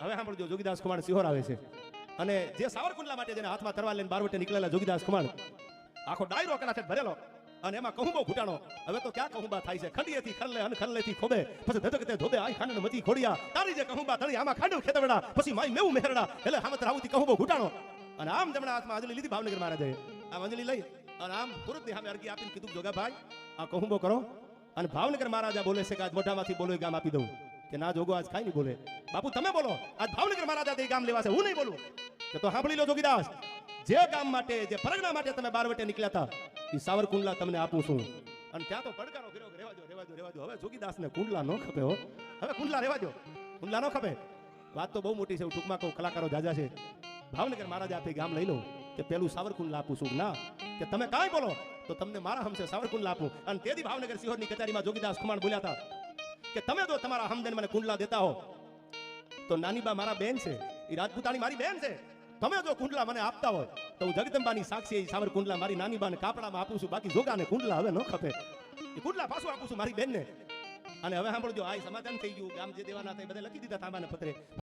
હવે સાંભળજો, જોગીદાસ ખુમાણ સિહોર આવે છે અને જે સાવરકુંડલા માટે જેને હાથમાં તરવાર લઈને બારવટે નીકળેલા જોગીદાસ ખુમાણ આખો ડાયરો કલાઠે ભરેલો અને એમાં કહુંબો ઘૂટાણો. હવે તો ક્યાં કહુંબા થાય છે, ખંડીએથી ખરલે અને ખરલેથી ખોબે, પછી ધધકતે ધોબે આઈ ખાંડ મતી ખોડિયા, તારી જે કહુંબા તળી આમાં ખાંડવ ખેતવડા, પછી માઈ મેવું મેહરડા, એટલે હામત રાવુતી કહુંબો ઘૂટાણો. અને આમ જમણા હાથમાં અંજલી લીધી ભાવનગર મહારાજે. આમ અંજલી લઈ અને આમ પુરુષની સામે અરજી આપીને કીધું, જોગા ભાઈ આ કહુંબો કરો. અને ભાવનગર મહારાજા બોલે છે કે આજ મોઢામાંથી બોલો ગામ આપી દઉં. કે ના જોગો આજ કાંઈ નહીં બોલે, બાપુ તમે બોલો, આજ ભાવનગર મહારાજા તે ગામ લેવા છે, હું નહીં બોલું. કે તો સાંભળી લો જોગીદાસ, જે ગામ માટે જે પરગણા માટે તમે બારવટે નીકળ્યા હતા એ સાવરકુંડલા તમને આપું છું. અને ત્યાં તો પડકારો કર્યો, રેવા દો રેવા દો રેવા દો. હવે જોગીદાસ ને કુંડલા ન ખપે હો, હવે કુંડલા રેવા દો, કુંડલા ન ખપે. વાત તો બહુ મોટી છે, ટૂંકમાં કહું કલાકારો જાજા છે. ભાવનગર મહારાજા આપે ગામ લઈ લો કે પેલું સાવરકુંડલા આપું છું. ના, કે તમે કાંઈ બોલો તો તમને મારા હમસે સાવરકુંડલા આપું. અને તેથી ભાવનગર સિહોરની કચેરીમાં જોગીદાસ ખુમાણ બોલ્યા હતા કે તમે જો તમારા હમદેન મને કુંડલા દેતા હો તો નાની બા મારા બેન છે, એ રાજપૂતાણી મારી બેન છે. તમે જો કુંડલા મને આપતા હોય તો હું જગદંબાની સાક્ષી સાવરકુંડલા મારી નાની બાને કાપડામાં આપું છું. બાકી જોગાને કુંડલા હવે ન ખપે, એ કુંડલા પાછું આપું છું મારી બેનને. અને હવે સાંભળજો, આ સમાધાન થઈ ગયું, ગામ જે દેવાના હતા એ બધા લખી દીધા તાંબાના પત્રે.